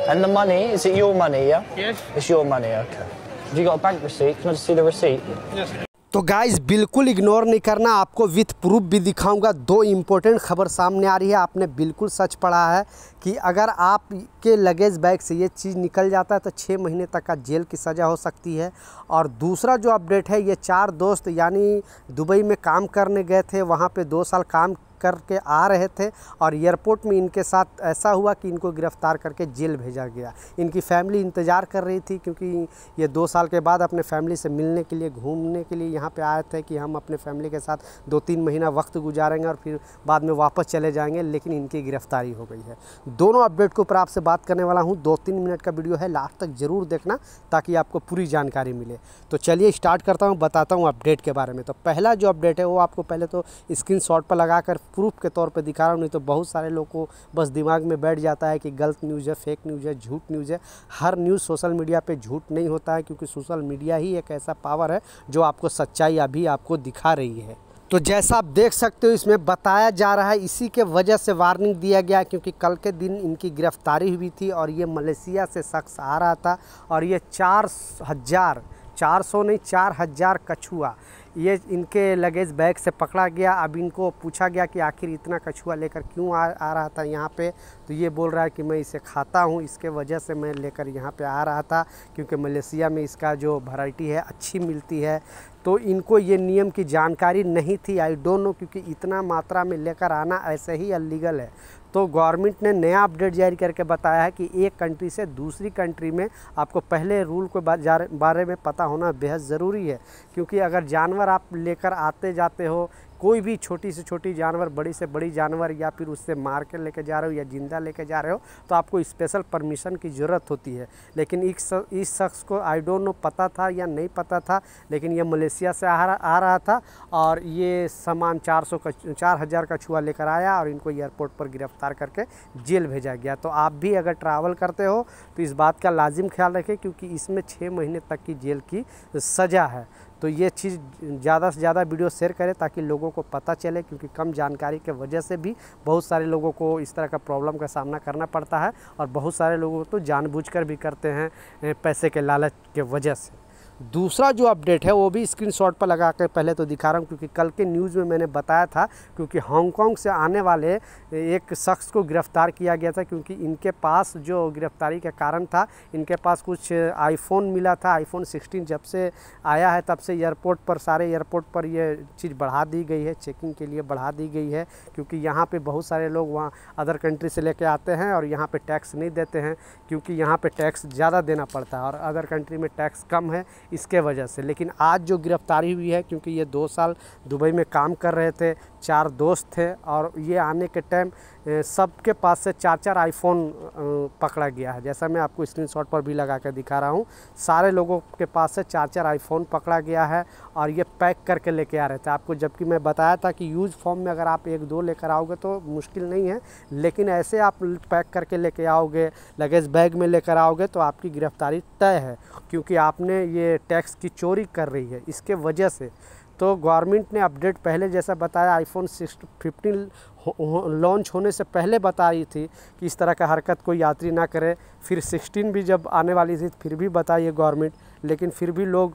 And the money, is it your money, yeah? Yes. It's your money, okay. Have you got a bank receipt? Can I just see the receipt? Yes. तो guys बिल्कुल ignore नहीं करना, आपको with proof भी दिखाऊंगा। दो important खबर सामने आ रही है, आपने बिल्कुल सच पढ़ा है कि अगर आप के लगेज बैग से ये चीज़ निकल जाता है तो 6 महीने तक का जेल की सज़ा हो सकती है। और दूसरा जो अपडेट है, ये 4 दोस्त यानी दुबई में काम करने गए थे, वहाँ पे 2 साल काम करके आ रहे थे और एयरपोर्ट में इनके साथ ऐसा हुआ कि इनको गिरफ़्तार करके जेल भेजा गया। इनकी फैमिली इंतज़ार कर रही थी क्योंकि ये 2 साल के बाद अपने फैमिली से मिलने के लिए, घूमने के लिए यहाँ पे आए थे कि हम अपने फैमिली के साथ 2-3 महीना वक्त गुजारेंगे और फिर बाद में वापस चले जाएंगे, लेकिन इनकी गिरफ़्तारी हो गई है। दोनों अपडेट के ऊपर आपसे बात करने वाला हूँ। 2-3 मिनट का वीडियो है, लास्ट तक ज़रूर देखना ताकि आपको पूरी जानकारी मिले। तो चलिए स्टार्ट करता हूँ, बताता हूँ अपडेट के बारे में। तो पहला जो अपडेट है वो आपको पहले तो स्क्रीनशॉट पर लगाकर प्रूफ के तौर पे दिखा रहा हूँ, नहीं तो बहुत सारे लोगों को बस दिमाग में बैठ जाता है कि गलत न्यूज़ है, फेक न्यूज़ है, झूठ न्यूज़ है। हर न्यूज़ सोशल मीडिया पे झूठ नहीं होता है, क्योंकि सोशल मीडिया ही एक ऐसा पावर है जो आपको सच्चाई अभी आपको दिखा रही है। तो जैसा आप देख सकते हो इसमें बताया जा रहा है, इसी के वजह से वार्निंग दिया गया क्योंकि कल के दिन इनकी गिरफ्तारी हुई थी और ये मलेशिया से शख्स आ रहा था और ये 400 कछुआ ये इनके लगेज बैग से पकड़ा गया। अब इनको पूछा गया कि आखिर इतना कछुआ लेकर क्यों आ रहा था यहाँ पे, तो ये बोल रहा है कि मैं इसे खाता हूँ, इसके वजह से मैं लेकर यहाँ पे आ रहा था क्योंकि मलेशिया में इसका जो वैरायटी है अच्छी मिलती है। तो इनको ये नियम की जानकारी नहीं थी, आई डोंट नो, क्योंकि इतना मात्रा में लेकर आना ऐसे ही अनलीगल है। तो गवर्नमेंट ने नया अपडेट जारी करके बताया है कि एक कंट्री से दूसरी कंट्री में आपको पहले रूल के बारे में पता होना बेहद ज़रूरी है, क्योंकि अगर जानवर आप लेकर आते जाते हो, कोई भी छोटी से छोटी जानवर, बड़ी से बड़ी जानवर, या फिर उससे मार के लेके जा रहे हो या ज़िंदा लेके जा रहे हो, तो आपको स्पेशल परमिशन की ज़रूरत होती है। लेकिन इस शख्स को आई डोंट नो पता था या नहीं पता था, लेकिन ये मलेशिया से आ रहा था और ये सामान 4,000 कछुआ लेकर आया और इनको एयरपोर्ट पर गिरफ़्तार करके जेल भेजा गया। तो आप भी अगर ट्रैवल करते हो तो इस बात का लाजिम ख्याल रखें, क्योंकि इसमें 6 महीने तक की जेल की सज़ा है। तो ये चीज़ ज़्यादा से ज़्यादा वीडियो शेयर करें ताकि लोगों को पता चले, क्योंकि कम जानकारी के वजह से भी बहुत सारे लोगों को इस तरह का प्रॉब्लम का सामना करना पड़ता है और बहुत सारे लोगों को तो जानबूझकर भी करते हैं पैसे के लालच के वजह से। दूसरा जो अपडेट है वो भी स्क्रीनशॉट पर लगा कर पहले तो दिखा रहा हूँ, क्योंकि कल के न्यूज़ में मैंने बताया था, क्योंकि हांगकांग से आने वाले एक शख्स को गिरफ़्तार किया गया था, क्योंकि इनके पास जो गिरफ़्तारी का कारण था, इनके पास कुछ आईफोन मिला था। आईफोन 16 जब से आया है तब से एयरपोर्ट पर, सारे एयरपोर्ट पर ये चीज़ बढ़ा दी गई है, चेकिंग के लिए बढ़ा दी गई है, क्योंकि यहाँ पर बहुत सारे लोग वहाँ अदर कंट्री से लेके आते हैं और यहाँ पर टैक्स नहीं देते हैं, क्योंकि यहाँ पर टैक्स ज़्यादा देना पड़ता है और अदर कंट्री में टैक्स कम है, इसके वजह से। लेकिन आज जो गिरफ्तारी हुई है, क्योंकि ये 2 साल दुबई में काम कर रहे थे, 4 दोस्त थे और ये आने के टाइम सबके पास से 4-4 आईफोन पकड़ा गया है। जैसा मैं आपको स्क्रीनशॉट पर भी लगा कर दिखा रहा हूँ, सारे लोगों के पास से 4-4 आईफोन पकड़ा गया है और ये पैक करके लेके आ रहे थे आपको। जबकि मैं बताया था कि यूज़ फॉर्म में अगर आप 1-2 लेकर आओगे तो मुश्किल नहीं है, लेकिन ऐसे आप पैक करके लेके आओगे, लगेज बैग में लेकर आओगे तो आपकी गिरफ्तारी तय है, क्योंकि आपने ये टैक्स की चोरी कर रही है, इसके वजह से। तो गवर्नमेंट ने अपडेट पहले जैसा बताया, आईफोन 15 लॉन्च होने से पहले बता रही थी कि इस तरह का हरकत कोई यात्री ना करे। फिर 16 भी जब आने वाली थी फिर भी बताइए गवर्नमेंट, लेकिन फिर भी लोग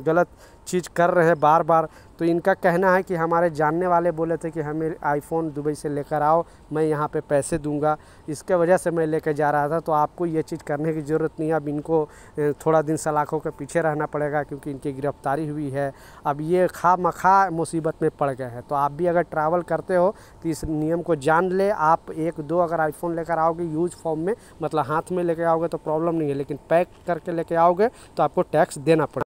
गलत चीज़ कर रहे हैं बार बार। तो इनका कहना है कि हमारे जानने वाले बोले थे कि हमें आईफोन दुबई से लेकर आओ, मैं यहाँ पे पैसे दूंगा, इसके वजह से मैं लेकर जा रहा था। तो आपको ये चीज़ करने की ज़रूरत नहीं है, अब इनको थोड़ा दिन सलाखों के पीछे रहना पड़ेगा, क्योंकि इनकी गिरफ्तारी हुई है। अब ये खामखा मुसीबत में पड़ गए हैं। तो आप भी अगर ट्रैवल करते हो तो इस नियम को जान ले। आप 1-2 अगर आईफोन लेकर आओगे यूज फॉर्म में, मतलब हाथ में लेकर आओगे तो प्रॉब्लम नहीं है, लेकिन पैक करके लेके आओगे तो आपको टैक्स देना पड़ेगा।